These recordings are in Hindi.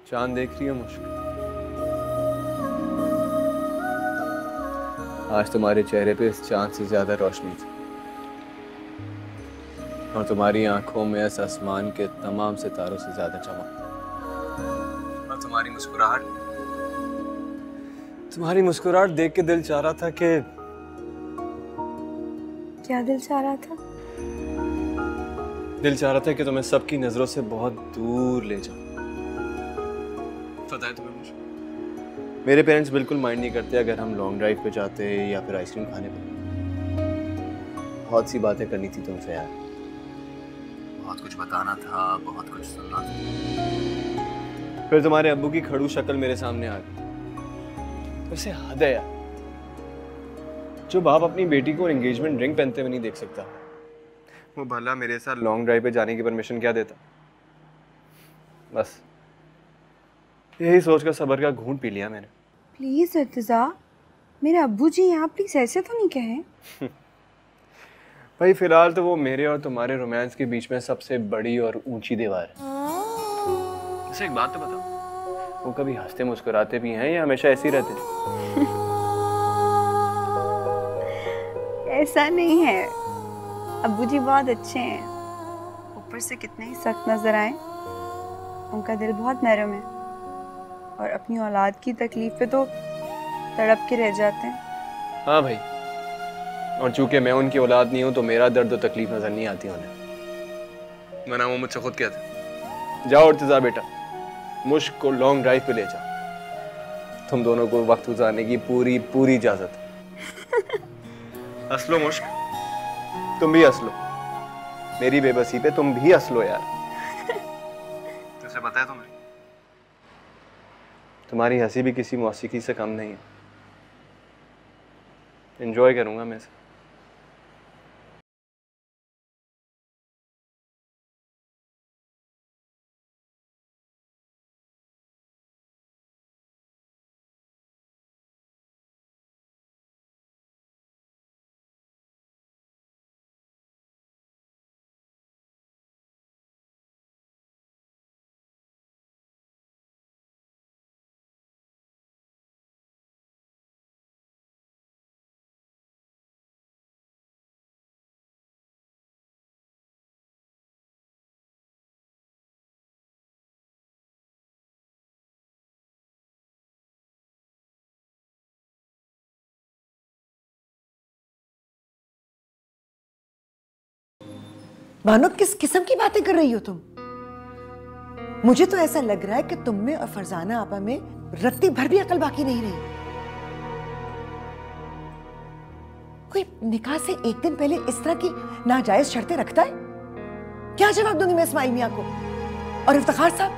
चांद देख रही हो मुश्किल? आज तुम्हारे चेहरे पे इस चांद से ज्यादा रोशनी थी और तुम्हारी आंखों में इस आसमान के तमाम सितारों से ज्यादा चमक। और तुम्हारी मुस्कुराहट देख के दिल चाह रहा था कि क्या दिल चाह रहा था? दिल चाह रहा था कि तुम्हें सबकी नजरों से बहुत दूर ले जाऊं। पता है तुम्हें मुझे, मेरे पेरेंट्स बिल्कुल माइंड नहीं करते अगर हम लॉन्ग ड्राइव पे जाते या फिर आइसक्रीम खाने पे। बहुत सी बातें करनी थी तुमसे यार, बहुत कुछ बताना था, बहुत कुछ सुनना था। फिर तुम्हारे अब्बू की खड़ूस शक्ल मेरे सामने आ गई। वैसे हद है यार, जो बाप अपनी बेटी को एंगेजमेंट रिंग पहनते हुए नहीं देख सकता, वो भला मेरे साथ लॉन्ग ड्राइव पे जाने की परमिशन क्या देता। बस यही सोचकर सब्र का घूंट पी लिया मैंने। प्लीज इर्तिजा, मेरे अब्बू जी यहाँ, प्लीज ऐसे तो नहीं कहें। भाई फिलहाल तो वो मेरे और तुम्हारे रोमांस के बीच में सबसे बड़ी और ऊंची दीवार है। वैसे एक बात तो बताओ, वो कभी हंसते मुस्कुराते भी हैं या हमेशा ऐसे ही रहते हैं? ऐसा नहीं है, अब्बू जी बहुत अच्छे हैं। ऊपर से कितने ही सख्त नजर आए, उनका दिल बहुत नरम है और अपनी औलाद की तकलीफ पे तो तड़प के रह जाते हैं। हाँ भाई, और चूंकि मैं उनकी औलाद नहीं हूं तो मेरा दर्द और तकलीफ नजर नहीं आती उन्हें, वरना वो मुझसे खुद कहते, जाओ इर्तिजा बेटा, मुश्क को लॉन्ग ड्राइव पे ले जाओ, तुम दोनों को वक्त गुजारने की पूरी पूरी इजाजत है। हंस लो मुश्क, तुम भी हंस लो, मेरी बेबसी पे तुम भी हंस लो यार। तुझे पता है तुम्हारी हंसी भी किसी मौसीकी से कम नहीं है। एंजॉय करूंगा मैं इसे। मानो किस किस्म की बातें कर रही हो तुम? मुझे तो ऐसा लग रहा है कि तुम में और फरजाना आपा में रत्ती भर भी अकल बाकी नहीं रही। कोई निकाह से एक दिन पहले इस तरह की नाजायज शर्तें रखता है? क्या जवाब दूंगी मैं इस्माइल मियां को? और इफ्तिखार साहब,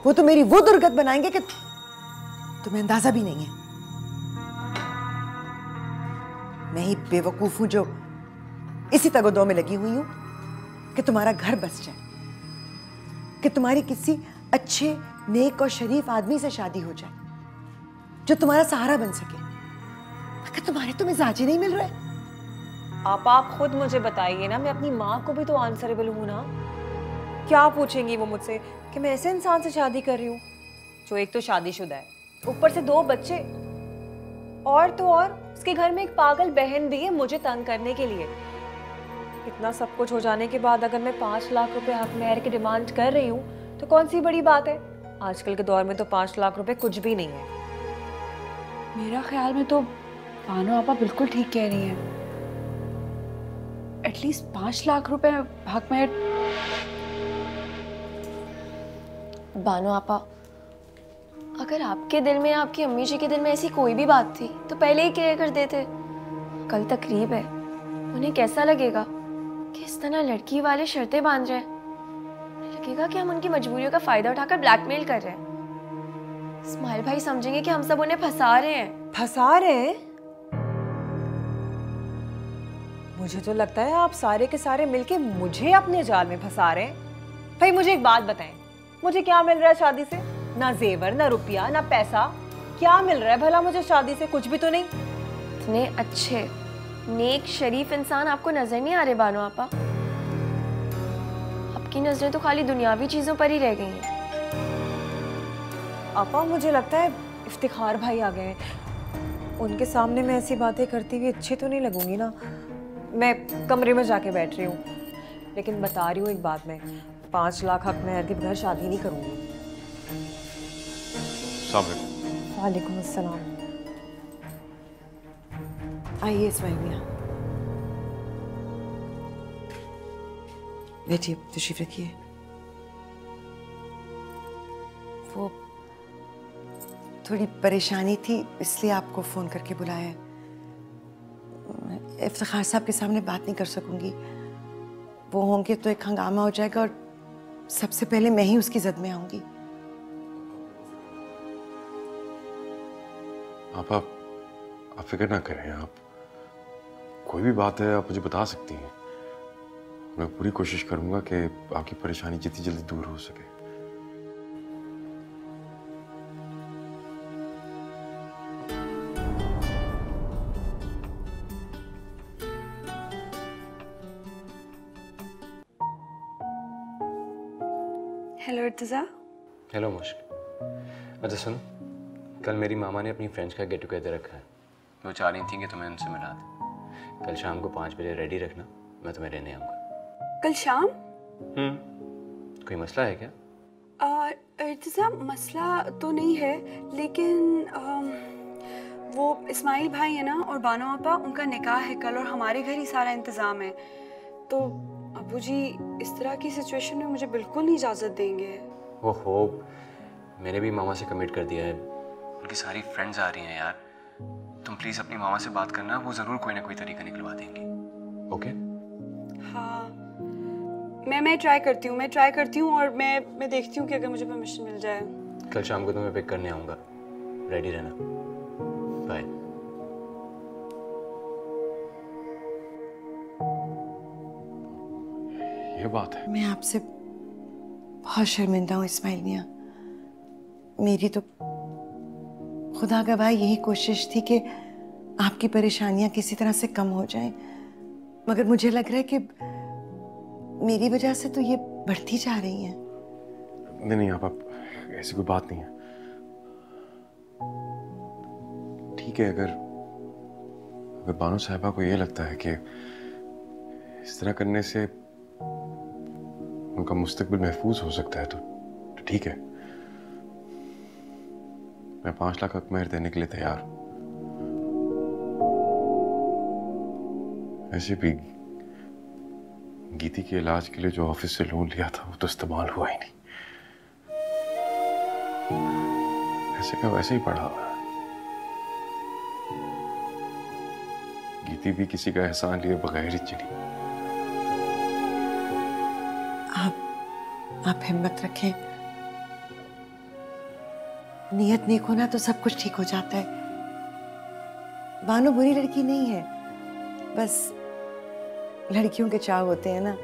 वो तो मेरी वो दुर्गत बनाएंगे कि तुम्हें अंदाजा भी नहीं है। मैं ही बेवकूफ हूं जो इसी तगदो में लगी हुई हूं कि तुम्हारा घर बस जाए, कि तुम्हारी किसी अच्छे नेक और शरीफ आदमी से शादी हो जाए जो तुम्हारा सहारा बन सके। मगर तुम्हारे तो मिजाज ही नहीं मिल रहे। आप खुद मुझे बताइए ना, मैं अपनी माँ को भी तो आंसरेबल हूँ ना। क्या पूछेंगी वो मुझसे कि मैं ऐसे इंसान से शादी कर रही हूँ जो एक तो शादीशुदा है, ऊपर से 2 बच्चे, और तो और उसके घर में एक पागल बहन भी है मुझे तंग करने के लिए। इतना सब कुछ हो जाने के बाद अगर मैं 5 लाख रुपए हक मेहर की डिमांड कर रही हूँ तो कौन सी बड़ी बात है? आजकल के दौर में तो 5 लाख रुपए कुछ भी नहीं है। मेरा ख्याल में तो बानो आपा बिल्कुल ठीक कह रही हैं। एटलीस्ट 5 लाख रुपए हक में। बानो आपा, अगर आपके दिल में, आपकी अम्मी जी के दिल में ऐसी कोई भी बात थी तो पहले ही क्लियर कर देते। कल तकरीब है, उन्हें कैसा लगेगा कि इस तरह लड़की वाले शर्तें बांध रहे हैं? उन्हें लगेगा कि हम उनकी मजबूरियों का फायदा उठाकर ब्लैकमेल कर रहे हैं। इस्माइल भाई समझेंगे कि हम सब उन्हें फंसा रहे हैं। फंसा रहे हैं? मुझे तो लगता है आप सारे के सारे मिलके मुझे अपने जाल में फंसा रहे हैं। भाई मुझे एक बात बताएं, मुझे क्या मिल रहा है शादी से? ना जेवर, ना रुपया, ना पैसा। क्या मिल रहा है भला मुझे शादी से? कुछ भी तो नहीं। इतने अच्छे नेक शरीफ इंसान आपको नजर नहीं आ रहे बानो आपा? आपकी नजरें तो खाली दुनियावी चीजों पर ही रह गई हैं। आपा मुझे लगता है इफ्तिखार भाई आ गए हैं। उनके सामने मैं ऐसी बातें करती हुई अच्छी तो नहीं लगूंगी ना। मैं कमरे में जाके बैठ रही हूँ, लेकिन बता रही हूँ एक बात, मैं 5 लाख हक मेहर के बगैर शादी नहीं करूंगी। वालेकुम अस्सलाम। आइए इस्माइल मियां, बैठिए, तशरीफ रखिए। वो थोड़ी परेशानी थी इसलिए आपको फ़ोन करके बुलाया है। इफ्तिखार साहब के सामने बात नहीं कर सकूंगी, वो होंगे तो एक हंगामा हो जाएगा और सबसे पहले मैं ही उसकी जद में आऊंगी। आप फिक्र ना करें। आप कोई भी बात है आप मुझे बता सकती हैं। मैं पूरी कोशिश करूंगा कि आपकी परेशानी जितनी जल्दी दूर हो सके। हेलो इर्तिज़ा। हेलो मुश्क। अच्छा सुनो, कल मेरी मामा ने अपनी फ्रेंड्स का गेट टुगेदर रखा है। वो चाह रही थी कि तुम्हें उनसे मिला दे। कल शाम को 5 बजे रेडी रखना, मैं तुम्हें लेने आऊँगा। कल शाम? कोई मसला है क्या? इर्तिज़ा मसला तो नहीं है, लेकिन वो इस्माइल भाई है ना और बानो आपा, उनका निकाह है कल और हमारे घर ही सारा इंतज़ाम है। तो अबू जी इस तरह की सिचुएशन में मुझे बिल्कुल नहीं इजाज़त देंगे। ओहो, मैंने भी मामा से कमिट कर दिया है। उनकी सारी फ्रेंड्स आ रही हैं यार। तुम प्लीज़ अपनी मामा से बात करना, वो ज़रूर कोई ना कोई तरीका निकलवा देंगी। ओके? हाँ, मैं ट्राई करती हूँ और मैं देखती हूँ कि अगर मुझे परमिशन मिल जाए। कल शाम को तुम्हें पिक करने आऊँगा, रेडी रहना। बाय। ये बात है। मैं आपसे बहुत शर्मिंदा हूँ इस्माइल मियां। मेरी तो खुदा गवाह यही कोशिश थी कि आपकी परेशानियां किसी तरह से कम हो जाएं, मगर मुझे लग रहा है कि मेरी वजह से तो ये बढ़ती जा रही हैं। नहीं आप ऐसी कोई बात नहीं है। ठीक है, अगर बानो साहिबा को ये लगता है कि इस तरह करने से उनका मुस्तकबिल महफूज हो सकता है तो ठीक है। मैं 5 लाख हक मेहर देने के लिए तैयार हूं। वैसे भी गीती के इलाज के लिए जो ऑफिस से लोन लिया था वो तो इस्तेमाल हुआ ही नहीं। ऐसे का वैसे ही पड़ा हुआ है। गीती भी किसी का एहसान लिए बगैर ही चली। आप हिम्मत रखें, नियत नेक होना तो सब कुछ ठीक हो जाता है। बानो बुरी लड़की नहीं है, बस लड़कियों के चाव होते हैं ना,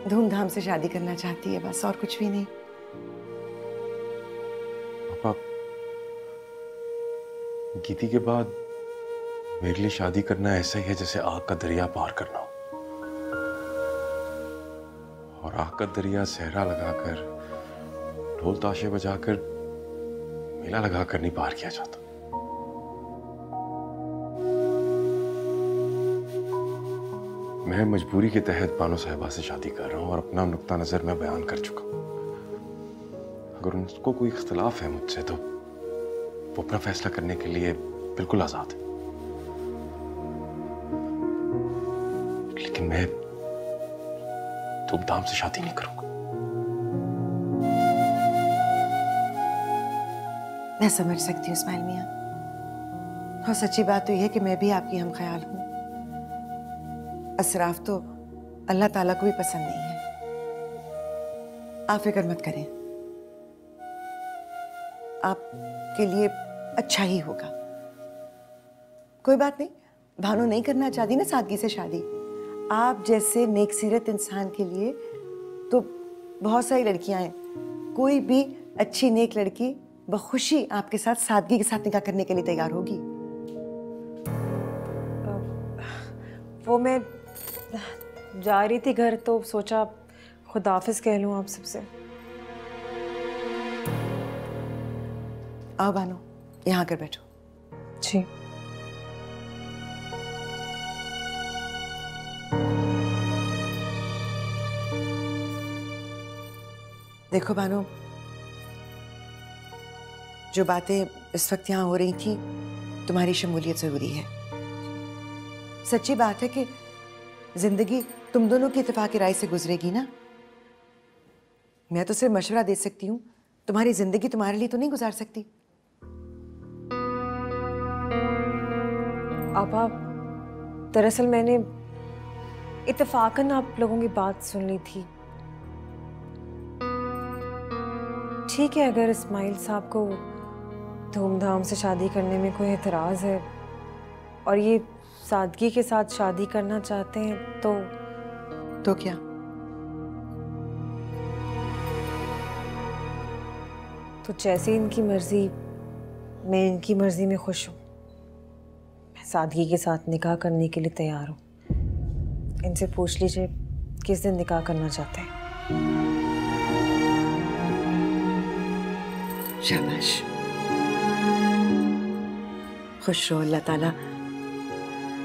धूमधाम से शादी करना चाहती है, बस और कुछ भी नहीं। पापा, गीती के बाद मेरे लिए शादी करना ऐसा ही है जैसे आग का दरिया पार करना हो। और आग का दरिया सहरा लगाकर, ढोल ताशे बजाकर, मेला लगाकर नहीं पार किया जाता। मैं मजबूरी के तहत बानो साहिबा से शादी कर रहा हूं और अपना नुक्ता नजर मैं बयान कर चुका हूं। अगर उनको कोई इख्तिलाफ है मुझसे तो वो अपना फैसला करने के लिए बिल्कुल आजाद है। लेकिन मैं धूमधाम से शादी नहीं करूंगा। मैं समझ सकती हूँ इस्माइल मियां, और सच्ची बात तो यह है कि मैं भी आपकी हम ख्याल हूँ। असराफ तो अल्लाह ताला को भी पसंद नहीं है। आप फिक्र मत करें, आपके लिए अच्छा ही होगा। कोई बात नहीं, भानु नहीं करना चाहती ना सादगी से शादी। आप जैसे नेकसीरत इंसान के लिए तो बहुत सारी लड़कियां हैं। कोई भी अच्छी नेक लड़की बखुशी आपके साथ सादगी के साथ निकाह करने के लिए तैयार होगी। वो मैं जा रही थी घर तो सोचा खुदाफिज कह लूँ आप सबसे। आओ बानो, यहाँ आकर बैठो। जी। देखो बानो, जो बातें इस वक्त यहाँ हो रही थी, तुम्हारी शमूलियत जरूरी है। सच्ची बात है कि जिंदगी तुम दोनों की इत्तेफाक राय से गुजरेगी ना। मैं तो सिर्फ मशवरा दे सकती हूँ, तुम्हारी जिंदगी तुम्हारे लिए तो नहीं गुजार सकती। आपा, दरअसल मैंने इत्तेफाकन आप लोगों की बात सुन ली थी। ठीक है, अगर इस्माइल साहब को धूमधाम से शादी करने में कोई एतराज़ है और ये सादगी के साथ शादी करना चाहते हैं तो क्या? तो जैसे इनकी मर्जी, मैं इनकी मर्जी में खुश हूँ। मैं सादगी के साथ निकाह करने के लिए तैयार हूँ। इनसे पूछ लीजिए किस दिन निकाह करना चाहते हैं। शाबाश, खुश रहो, अल्लाह ताला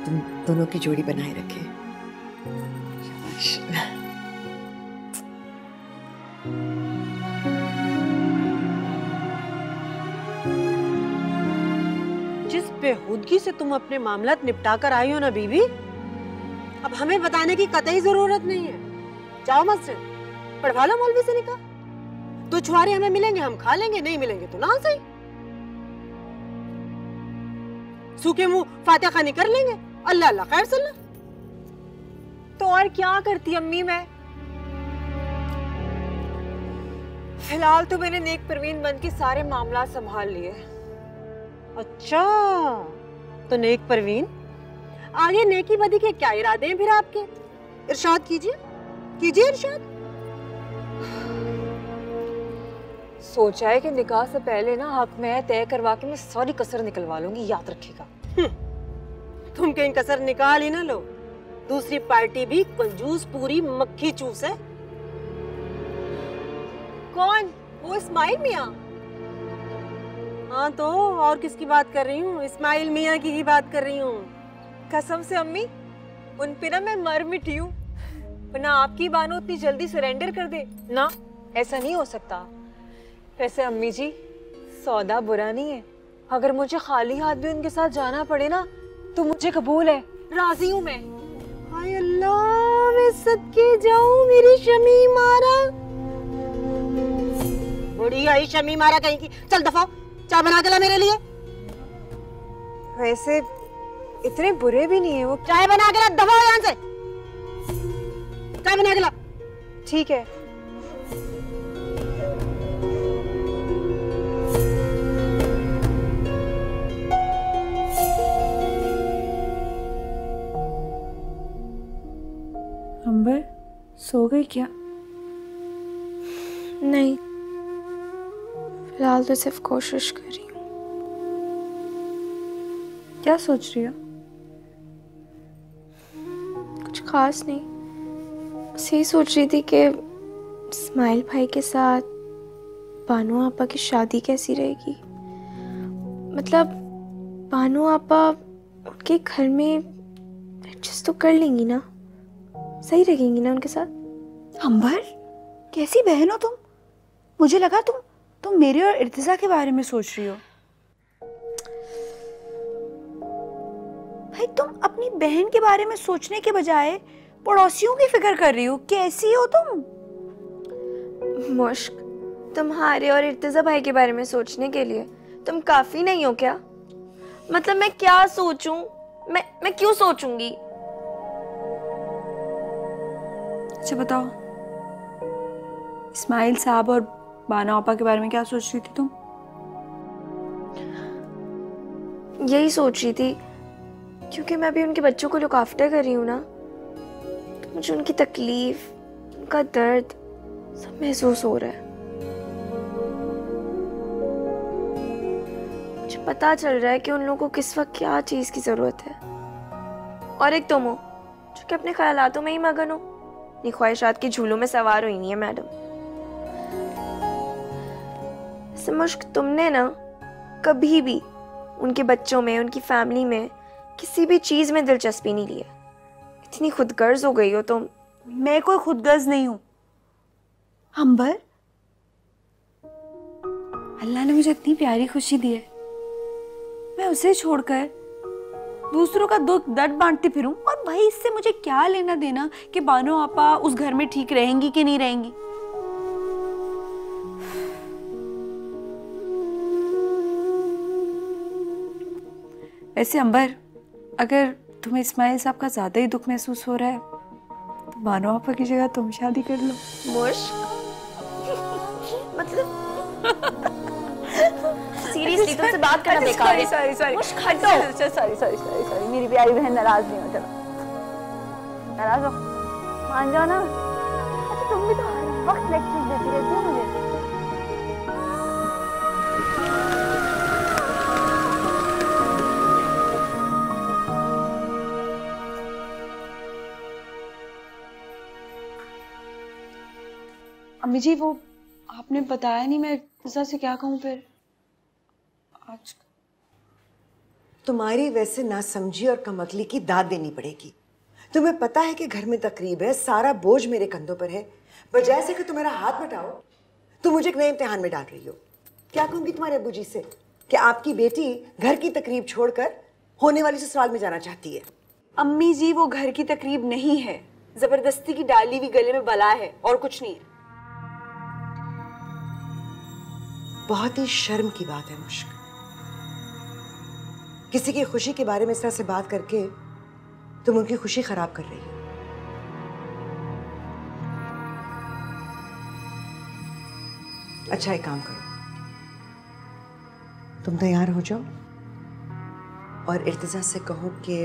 तुम दोनों की जोड़ी बनाए रखे। शाबाश। जिस बेहूदगी से तुम अपने मामलात निपटा कर आई हो ना बीबी, अब हमें बताने की कतई जरूरत नहीं है। जाओ मस्जिद, पढ़वा लो मौलवी से निकाह। तो छुआरे हमें मिलेंगे, हम खा लेंगे, नहीं मिलेंगे तो ना सही। सूखे मुंह फातिहा खानी कर लेंगे, अल्लाह अल्लाह खैर सल्ला। तो और क्या करती अम्मी मैं? फिलहाल तो मैंने नेक परवीन बन के सारे मामला संभाल लिए। अच्छा, तो नेक परवीन, आगे नेकी बदी के क्या इरादे हैं फिर आपके? इरशाद कीजिए, कीजिए इरशाद। सोचा है कि निकाह से पहले ना हक में तय करवा के मैं सारी कसर निकलवा लूंगी, याद रखिएगा। तुम कहीं कसर निकाल ही ना लो, दूसरी पार्टी भी कंजूस पूरी मक्खी चूस है। कौन? वो इस्माइल मियाँ? हाँ तो और किसकी बात कर रही हूँ? इस्माइल मियाँ की ही बात कर रही हूँ। कसम से अम्मी, उन पे ना मैं मर मिटी हूँ। वरना आपकी बानो इतनी जल्दी सरेंडर कर दे ना, ऐसा नहीं हो सकता। वैसे अम्मी जी, सौदा बुरा नहीं है। अगर मुझे खाली हाथ भी उनके साथ जाना पड़े ना तो मुझे कबूल है, राजी हूँ मैं। हाय अल्लाह, मैं सदके जाऊं मेरी शमी मारा। बुढ़ी आई शमी मारा कहीं की। चल दफा, चाय बना के ला मेरे लिए। वैसे इतने बुरे भी नहीं है वो। चाय बना के ला, दफा यहाँ से। चाय बना के ला। ठीक है। अंबर, सो गई क्या? नहीं, फिलहाल तो सिर्फ कोशिश कर रही हूँ। क्या सोच रही हो? कुछ खास नहीं, बस यही सोच रही थी कि इस्माइल भाई के साथ बानो आपा की शादी कैसी रहेगी। मतलब बानो आपा उनके घर में एडजस्ट तो कर लेंगी ना, सही रहेंगी ना उनके साथ। अंबर, कैसी बहन हो तुम? मुझे लगा तुम मेरे और इर्तिजा के बारे में सोच रही हो। भाई, तुम अपनी बहन के बारे में सोचने के बजाय पड़ोसियों की फिक्र कर रही हो। कैसी हो तुम? मुश्क, तुम्हारे और इर्तिजा भाई के बारे में सोचने के लिए तुम काफी नहीं हो क्या? मतलब मैं क्या सोचूं? मैं क्यों सोचूंगी? अच्छा बताओ, इस्माइल साहब और बानो आपा के बारे में क्या सोच रही थी तुम? यही सोच रही थी, क्योंकि मैं भी उनके बच्चों को लुक आफ्टर कर रही हूँ ना, तो मुझे उनकी तकलीफ, उनका दर्द सब महसूस हो रहा है। मुझे पता चल रहा है कि उन लोगों को किस वक्त क्या चीज की जरूरत है। और एक तुम हो जो कि अपने ख्यालातों में ही मगन हो, अपनी ख्वाहिशात की झूलों में सवार हुई नहीं है मैडम। मुश्क, तुमने ना कभी भी उनके बच्चों में, उनकी फैमिली में, किसी भी चीज़ में दिलचस्पी नहीं ली है। इतनी खुदगर्ज हो गई हो तुम। मैं कोई खुदगर्ज नहीं हूँ अंबर। अल्लाह ने मुझे इतनी प्यारी खुशी दी है, मैं उसे छोड़कर दूसरों का दुख दर्द बांटती फिरूं? और भाई इससे मुझे क्या लेना देना कि बानो आपा उस घर में ठीक रहेंगी कि नहीं रहेंगी? वैसे अंबर, अगर तुम्हें इस्माइल साहब का ज्यादा ही दुख महसूस हो रहा है तो बानो आपा की जगह तुम शादी कर लो। मुश्क मतलब सीरियसली तुमसे बात करना बेकार है। सॉरी मुश्क हटो। सॉरी मेरी प्यारी बहन, नाराज नहीं हो, चलो नाराज हो, मान जाओ ना। अच्छा तुम भी तो हर वक्त लेक्चर देती रहती हो मुझे। अम्मी जी वो आपने बताया नहीं, मैं इर्तिजा से क्या कहूँ फिर? आज तुम्हारी वैसे नासमझी और कमकली की दाद देनी पड़ेगी। तुम्हें पता है कि घर में तकरीब है, सारा बोझ मेरे कंधों पर है। बजाय से कि तुम्हारा हाथ बटाओ, तुम मुझे एक नए इम्तिहान में डाल रही हो। क्या कहूंगी तुम्हारे अब्बू जी से कि आपकी बेटी घर की तकरीब छोड़कर होने वाली ससुराल में जाना चाहती है? अम्मी जी वो घर की तकरीब नहीं है, जबरदस्ती की डाली हुई गले में बला है और कुछ नहीं है। बहुत ही शर्म की बात है मुश्क, किसी की खुशी के बारे में इस तरह से बात करके तुम उनकी खुशी खराब कर रही हो। अच्छा एक काम करो, तुम तैयार हो जाओ और इर्तिजा से कहो कि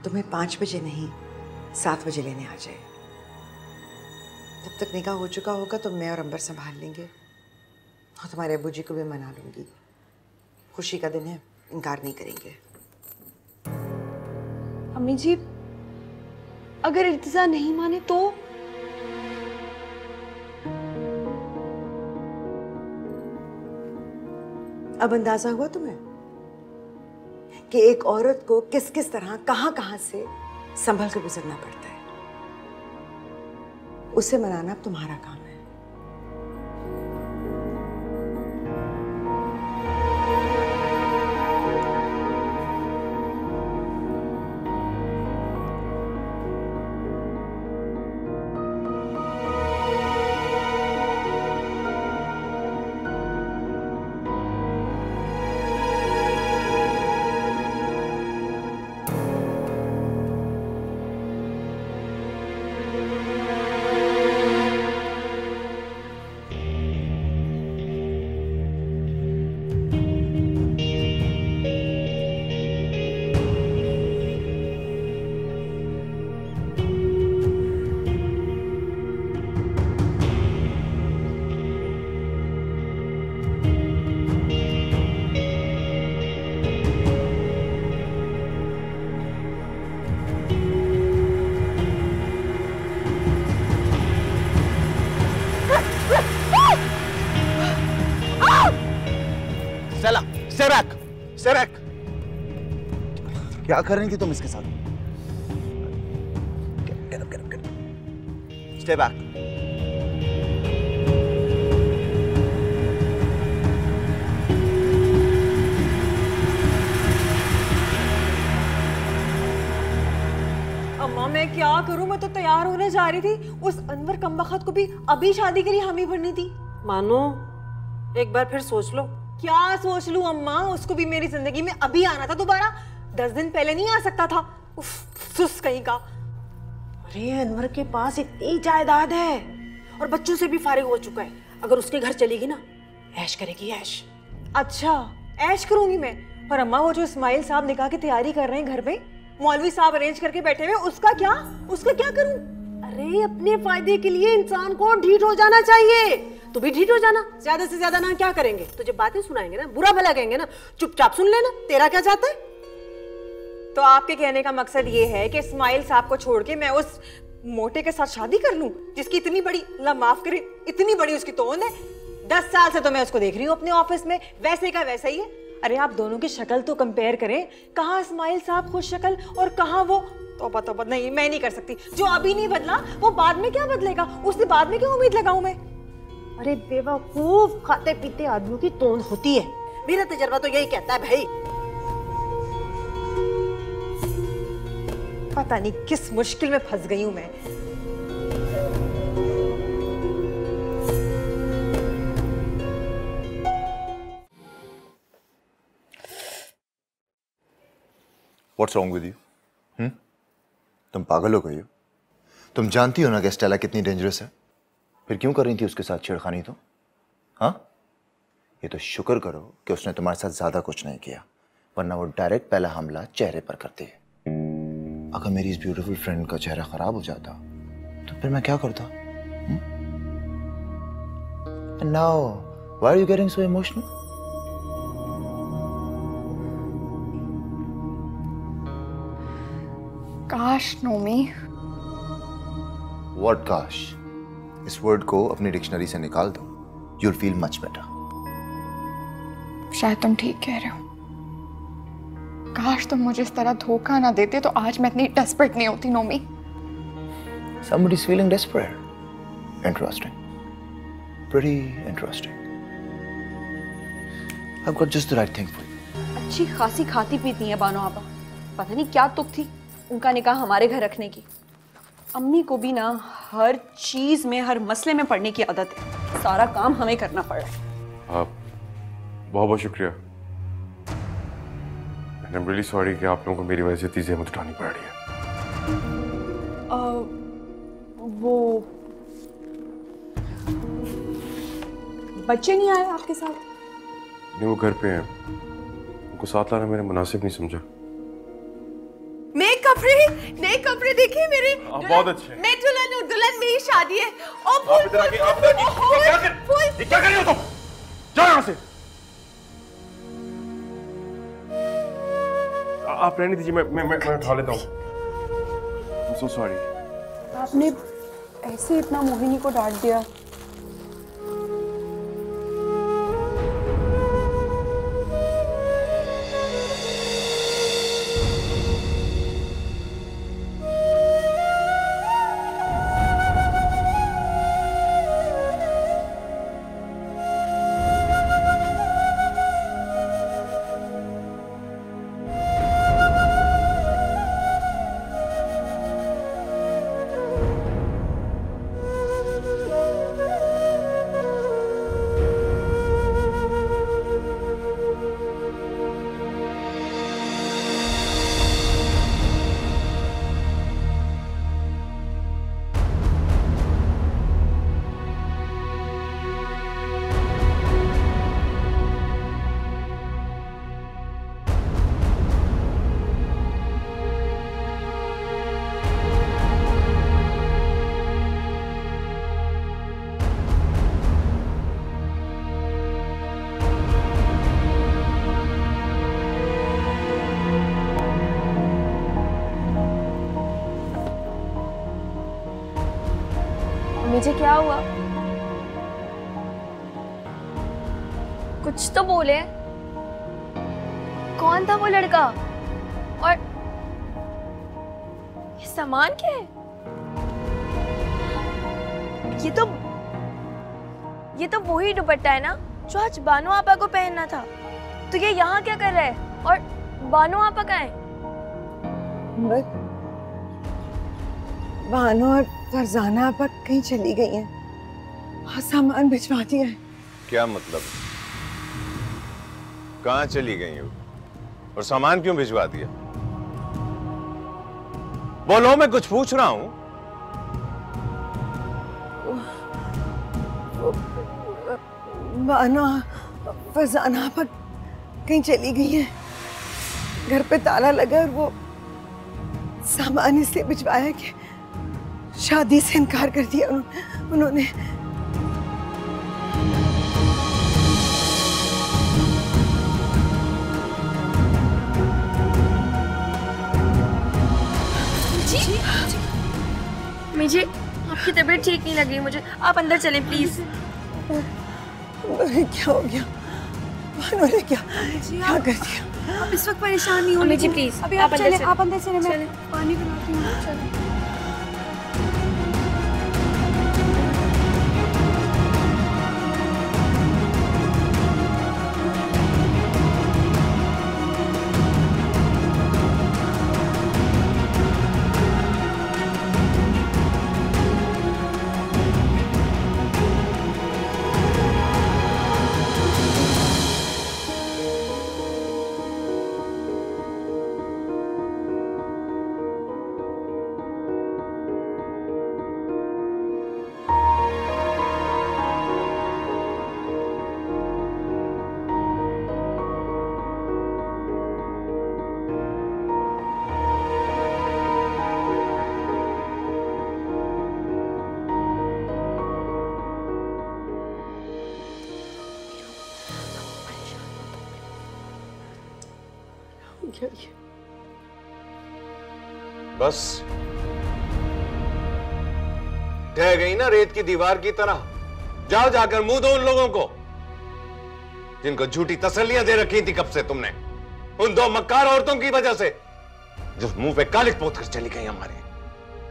तुम्हें 5 बजे नहीं 7 बजे लेने आ जाए। तब तक निकाह हो चुका होगा तो मैं और अंबर संभाल लेंगे और तुम्हारे अब्बू जी को भी मना लूंगी। खुशी का दिन है, इनकार नहीं करेंगे। अम्मी जी अगर इर्तिजा नहीं माने तो? अब अंदाजा हुआ तुम्हें कि एक औरत को किस किस तरह कहां कहां से संभल कर गुजरना पड़ता है। उसे मनाना अब तुम्हारा काम है। सेरक, क्या कर रही थी तुम इसके साथ? Get up. Stay back. अम्मा मैं क्या करूं, मैं तो तैयार होने जा रही थी। उस अनवर कमबख्त को भी अभी शादी के लिए हामी भरनी थी। मानो एक बार फिर सोच लो। क्या सोच लूं अम्मा, उसको भी मेरी जिंदगी में अभी आना था दोबारा, 10 दिन पहले नहीं आ सकता था। उफ, सुस कहीं का। अरे अनवर के पास इतनी जायदाद है और बच्चों से भी फारिग हो चुका है। अगर उसके घर चलेगी ना, ऐश करेगी ऐश। अच्छा ऐश करूंगी मैं? पर अम्मा वो जो इस्माइल साहब निकाह की तैयारी कर रहे हैं घर पे, मौलवी साहब अरेंज करके बैठे हुए, उसका क्या करूं? अरे अपने फायदे के लिए इंसान को ढीठ हो जाना चाहिए। तू भी ढीठ हो जाना, ज्यादा से ज्यादा ना क्या करेंगे, तुझे बातें सुनाएंगे ना, बुरा भला कहेंगे ना, चुपचाप सुन लेना। तेरा क्या चाहता है? तो आपके कहने का मकसद ये है कि इस्माइल साहब को छोड़ के मैं उस मोटे के साथ शादी कर लूं, जिसकी इतनी बड़ी, अल्लाह माफ करे, इतनी बड़ी उसकी तोंद है। 10 साल से तो मैं उसको देख रही हूँ अपने ऑफिस में, वैसे का वैसा ही है। अरे आप दोनों की शक्ल तो कंपेयर करें, कहाँ इस्माइल साहब खुश शक्ल और कहाँ वो। तौबा तौबा, नहीं मैं नहीं कर सकती। जो अभी नहीं बदला वो बाद में क्या बदलेगा, उससे बाद में क्यों उम्मीद लगाऊं मैं। अरे बेवकूफ, खाते पीते आदमियों की तोंद होती है। मेरा तजर्बा तो यही कहता है भाई। पता नहीं किस मुश्किल में फंस गई हूं मैं। What's wrong with you? तुम पागल हो गई हो? तुम जानती हो ना कि स्टेला कितनी डेंजरस है? फिर क्यों कर रही थी उसके साथ छेड़खानी तो? हाँ? ये तो शुक्र करो कि उसने तुम्हारे साथ ज्यादा कुछ नहीं किया, वरना वो डायरेक्ट पहला हमला चेहरे पर करती है। अगर मेरी इस ब्यूटीफुल फ्रेंड का चेहरा खराब हो जाता तो फिर मैं क्या करता? And now, why are you getting so emotional? काश नोमी। What काश? इस वर्ड को अपनी डिक्शनरी से निकाल दो। You'll feel much better. शायद तुम ठीक कह रहे हो। काश तुम मुझे इस तरह धोखा ना देते तो आज मैं इतनी डेस्परेट नहीं होती Nomi. Somebody's feeling desperate. Interesting. Pretty interesting. I've got just the right thing for you. अच्छी खासी खाती पीती है बानो आपा, पता नहीं क्या तुक थी उनका निकाह हमारे घर रखने की। अम्मी को भी ना हर चीज में, हर मसले में पड़ने की आदत है। सारा काम हमें करना पड़ रहा है। बहुत बहुत शुक्रिया। I'm really sorry कि आप लोगों को मेरी वजह से इतनी ज़हमत उठानी पड़ रही है। वो बच्चे नहीं आए आपके साथ? नहीं, वो घर पे हैं। उनको साथ लाना मैंने मुनासिब नहीं समझा। नए कपड़े देखिए मेरे। बहुत अच्छे। मैं दुल्हन हूँ, दुल्हन मेरी शादी है। और आप इधर आके ये क्या कर रही हो तुम? जाओ यहाँ से। आप रहने दीजिए, मैं उठा लेता हूँ। I'm so sorry। आपने ऐसे इतना मोहिनी को डांट दिया। मुझे क्या हुआ? कुछ तो बोले। कौन था वो लड़का? और ये सामान क्या है? ये तो वही दुपट्टा है ना जो आज बानो आपा को पहनना था। तो ये यहाँ क्या कर रहा है? और बानो आपा कहाँ है? बानो और फरजाना आपा कहीं चली गई हैं। हाँ, सामान भिजवा दिया है। क्या मतलब? कहाँ चली गई हो और सामान क्यों भिजवा दिया? बोलो, मैं कुछ पूछ रहा हूँ। बानो फरजाना आपा कहीं चली गई है। घर पे ताला लगा और वो सामान इसलिए भिजवाया कि शादी से इनकार कर दिया उन्होंने। मुझे आपकी तबीयत ठीक नहीं लग रही मुझे। आप अंदर चलें प्लीज। क्या हो गया? बानो ने क्या कर दिया? आप इस वक्त परेशान नहीं होने जी प्लीज अभी आप चले, आप अंदर चले, मैं पानी पिलाती हूँ। चलो। बस ढह गई ना रेत की दीवार की तरह। जाओ जाकर मुंह दो उन लोगों को जिनको झूठी तसल्लियां दे रखी थी कब से तुमने, उन दो मक्कार औरतों की वजह से जो मुंह पे कालिक पोत कर चली गई। हमारे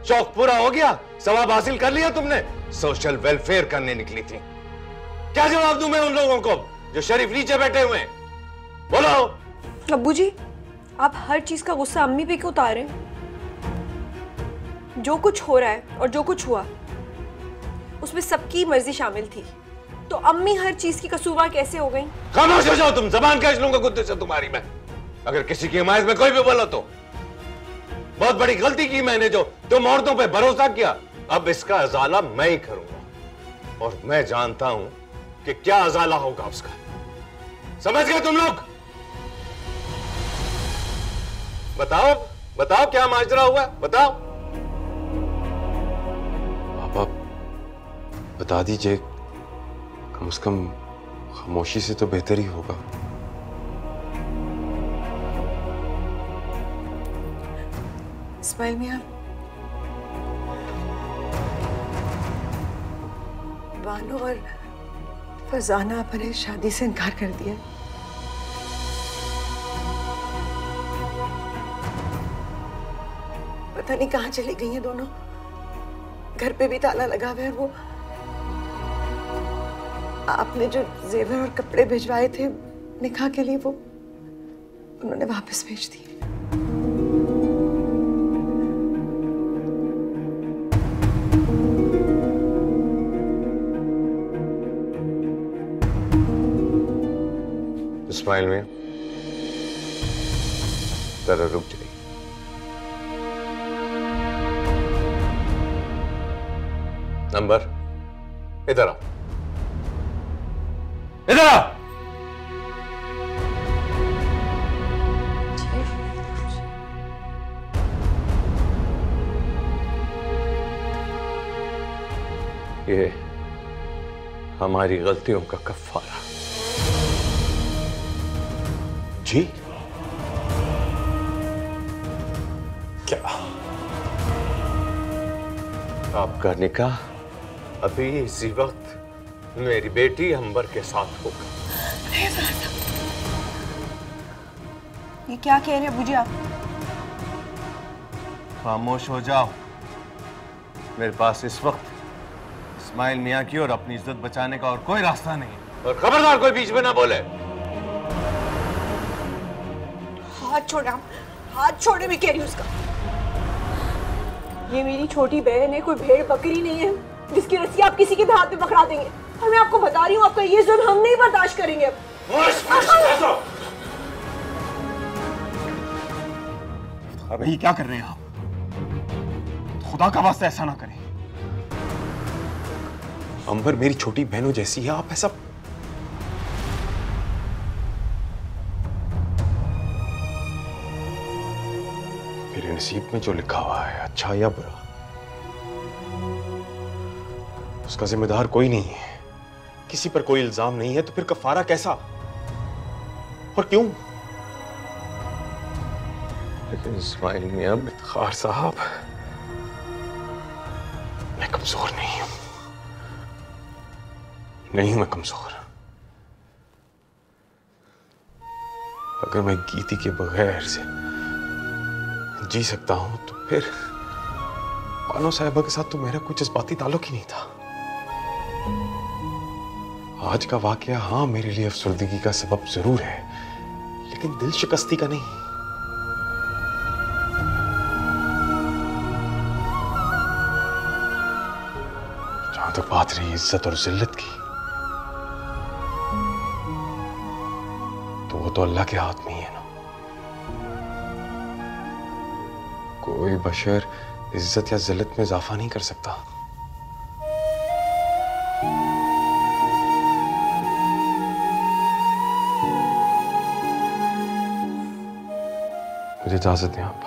शौक पूरा हो गया, सवाब हासिल कर लिया तुमने, सोशल वेलफेयर करने निकली थी। क्या जवाब दूं मैं उन लोगों को जो शरीफ नीचे बैठे हुए हैं? बोलो। अब्बू जी, आप हर चीज का गुस्सा अम्मी पे क्यों उतार रहे हैं? जो कुछ हो रहा है और जो कुछ हुआ उसमें सबकी मर्जी शामिल थी, तो अम्मी हर चीज की कसूरवार कैसे हो गई? खामोश हो जाओ तुम, जबान कैच लूंगा गुद्दे से तुम्हारी मैं। अगर किसी की हिमायत में कोई भी बोला तो बहुत बड़ी गलती की मैंने, जो तुम औरतों पे भरोसा किया। अब इसका अजाला मैं ही करूंगा और मैं जानता हूं कि क्या अजाला होगा उसका। समझ गए तुम लोग? बताओ बताओ क्या माजरा हुआ, बताओ। पापा बता दीजिए, कम से कम खामोशी से तो बेहतर ही होगा। इस्माइल मियां, बानो और फरजाना अपने शादी से इनकार कर दिया। पता नहीं कहाँ चली गई हैं दोनों। घर पे भी ताला लगा हुआ है। वो आपने जो जेवर और कपड़े भिजवाए थे निकाह के लिए, वो उन्होंने वापस भेज दिए। इस्माइल में जरा रुक जाइए। नंबर इधर आओ, इधर आओ। ये हमारी गलतियों का कफ़ारा। जी क्या? आपका निकाह अभी इसी वक्त मेरी बेटी अंबर के साथ होगा। ये क्या कह रहे हैं अब्बू जी आप? खामोश हो जाओ। मेरे पास इस वक्त इस्माइल मियां की और अपनी इज्जत बचाने का और कोई रास्ता नहीं है। और खबरदार कोई बीच में ना बोले। हाथ छोड़ा, हाथ छोड़े मैं कह रही हूँ उसका। ये मेरी छोटी बहन है, कोई भेड़ बकरी नहीं है जिसकी रस्सी आप किसी के भी हाथ में पकड़ा देंगे। और मैं आपको बता रही हूँ, आपका ये जुल्म हम नहीं बर्दाश्त करेंगे। अब ये क्या कर रहे हैं आप? खुदा का वास्ता ऐसा ना करें। अंबर मेरी छोटी बहनों जैसी है, आप ऐसा मेरे नसीब में जो लिखा हुआ है, अच्छा या बुरा, उसका जिम्मेदार कोई नहीं है। किसी पर कोई इल्जाम नहीं है, तो फिर कफारा कैसा और क्यों? लेकिन इस्माइल मियां खार साहब, मैं कमजोर नहीं हूं, नहीं हूं मैं कमजोर। अगर मैं गीती के बगैर से जी सकता हूं तो फिर बानो साहिबा के साथ तो मेरा कोई जज्बाती ताल्लुक ही नहीं था। आज का वाकया हाँ मेरे लिए अफसरदगी का सबब जरूर है, लेकिन दिल शिकस्ती का नहीं। जहां तक बात रही इज्जत और जिल्लत की, तो वो तो अल्लाह के हाथ में ही है ना। कोई बशर इज्जत या जिल्लत में इजाफा नहीं कर सकता। मुझे इजाजत दें आप।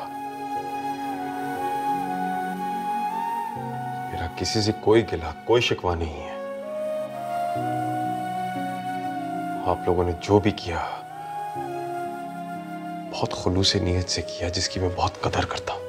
मेरा किसी से कोई गिला कोई शिकवा नहीं है। आप लोगों ने जो भी किया बहुत खुलूस नीयत से किया, जिसकी मैं बहुत कदर करता हूं।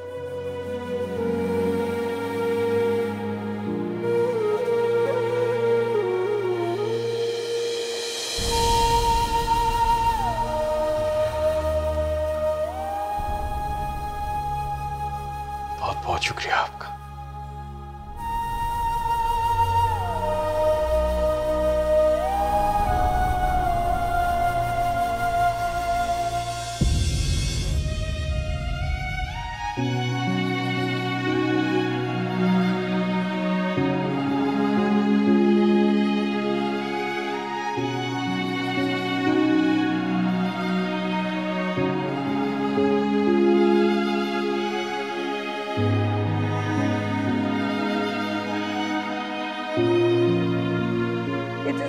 बहुत बहुत शुक्रिया आपका।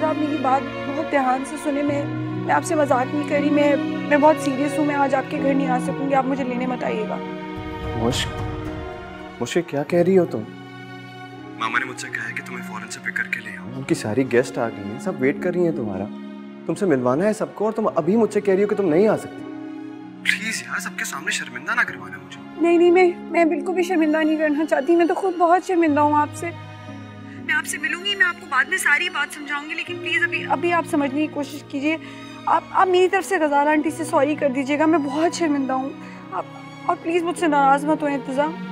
आप मेरी बात बहुत ध्यान से सुने। मैं आपसे मजाक नहीं करी। मैं बहुत सीरियस हूँ। मैं आज आपके घर नहीं आ सकूंगी। आप मुझे लेने मत आइएगा। मुझे क्या कह रही हो तुम? मामा ने मुझसे कहा है कि तुम्हें फौरन से पिक करके ले आओ। उनकी सारी गेस्ट आ गई हैं, सब वेट कर रही हैं तुम्हारा। तुमसे मिलवाना है सबको और तुम अभी मुझसे कह रही हो कि तुम नहीं आ सकती। प्लीज यार, सबके सामने शर्मिंदा ना करवाना मुझे। नहीं, मैं बिल्कुल भी शर्मिंदा नहीं करना चाहती। मैं तो खुद बहुत शर्मिंदा हूँ आपसे। मैं आपसे मिलूंगी, मैं आपको बाद में सारी बात समझाऊंगी, लेकिन प्लीज अभी आप समझने की कोशिश कीजिए। आप मेरी तरफ से गज़ाल आंटी से सॉरी कर दीजिएगा। मैं बहुत शर्मिंदा हूँ। आप और प्लीज मुझसे नाराज मत हो इंतज़ाम।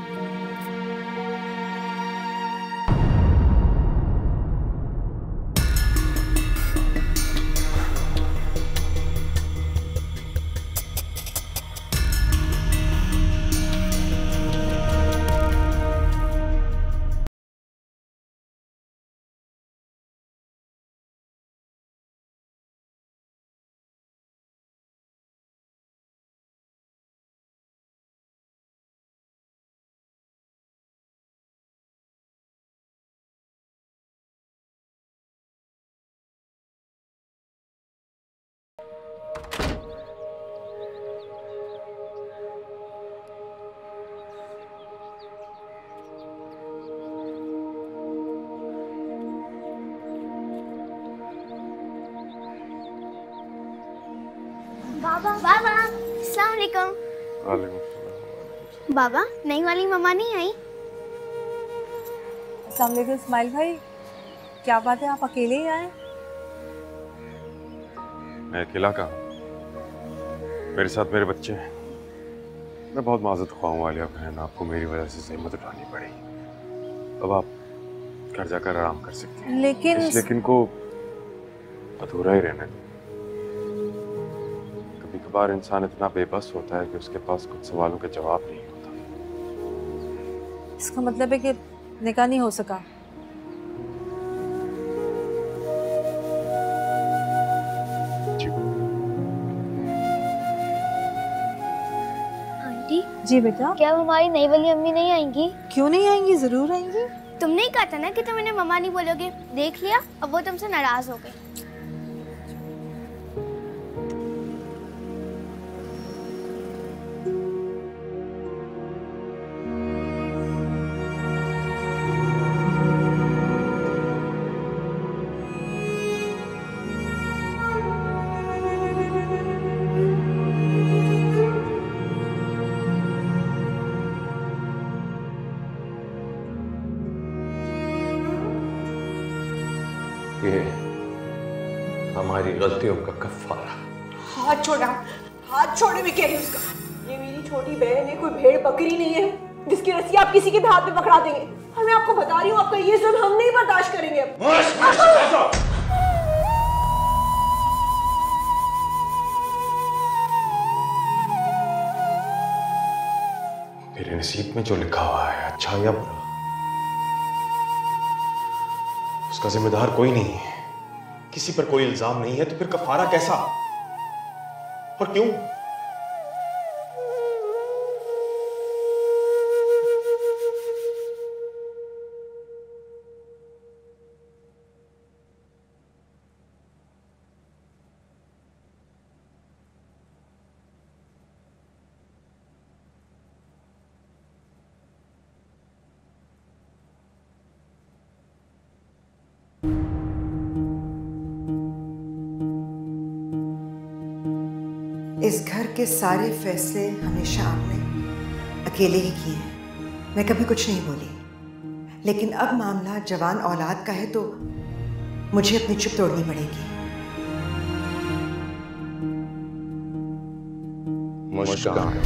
बाबा अस्सलाम वालेकुम। बाबा नई वाली मम्मा नहीं आई? अस्सलाम वालेकुम इस्माइल भाई, क्या बात है, आप अकेले ही आए? मैं अकेला कहाँ, मेरे साथ मेरे बच्चे हैं। मैं बहुत माजरत ख्वाह हूँ आलिया बहन, आपको मेरी वजह से ज़हमत उठानी पड़ी। अब आप घर जाकर आराम कर सकते हैं। लेकिन को अधूरा ही रहने दो। कभी कभार इंसान इतना बेबस होता है कि उसके पास कुछ सवालों के जवाब नहीं होता। इसका मतलब है कि निकाह नहीं हो सका? आंटी जी बेटा। क्या हमारी नई वाली अम्मी नहीं आएंगी? क्यों नहीं आएंगी, जरूर आएंगी। तुमने ही कहा था ना कि तुम इन्हें मम्मा नहीं बोलोगे। देख लिया, अब वो तुमसे नाराज हो गई। ये हमारी गलतियों का कफ़ारा। हाथ छोड़ा, हाथ छोड़ने में कह रही उसका। ये मेरी छोटी बहन है, कोई भेड़ बकरी नहीं है जिसकी रस्सी आप किसी के भी हाथ में पकड़ा देंगे। और मैं आपको बता रही हूँ, आपका ये जुल्म हम नहीं बर्दाश्त करेंगे अब। मेरे नसीब में जो लिखा हुआ है, अच्छा या बुरा, उसका जिम्मेदार कोई नहीं है। किसी पर कोई इल्जाम नहीं है, तो फिर कफारा कैसा और क्यों? इस घर के सारे फैसले हमेशा आपने अकेले ही किए हैं। मैं कभी कुछ नहीं बोली, लेकिन अब मामला जवान औलाद का है तो मुझे अपनी चुप तोड़नी पड़ेगी। मुस्कान,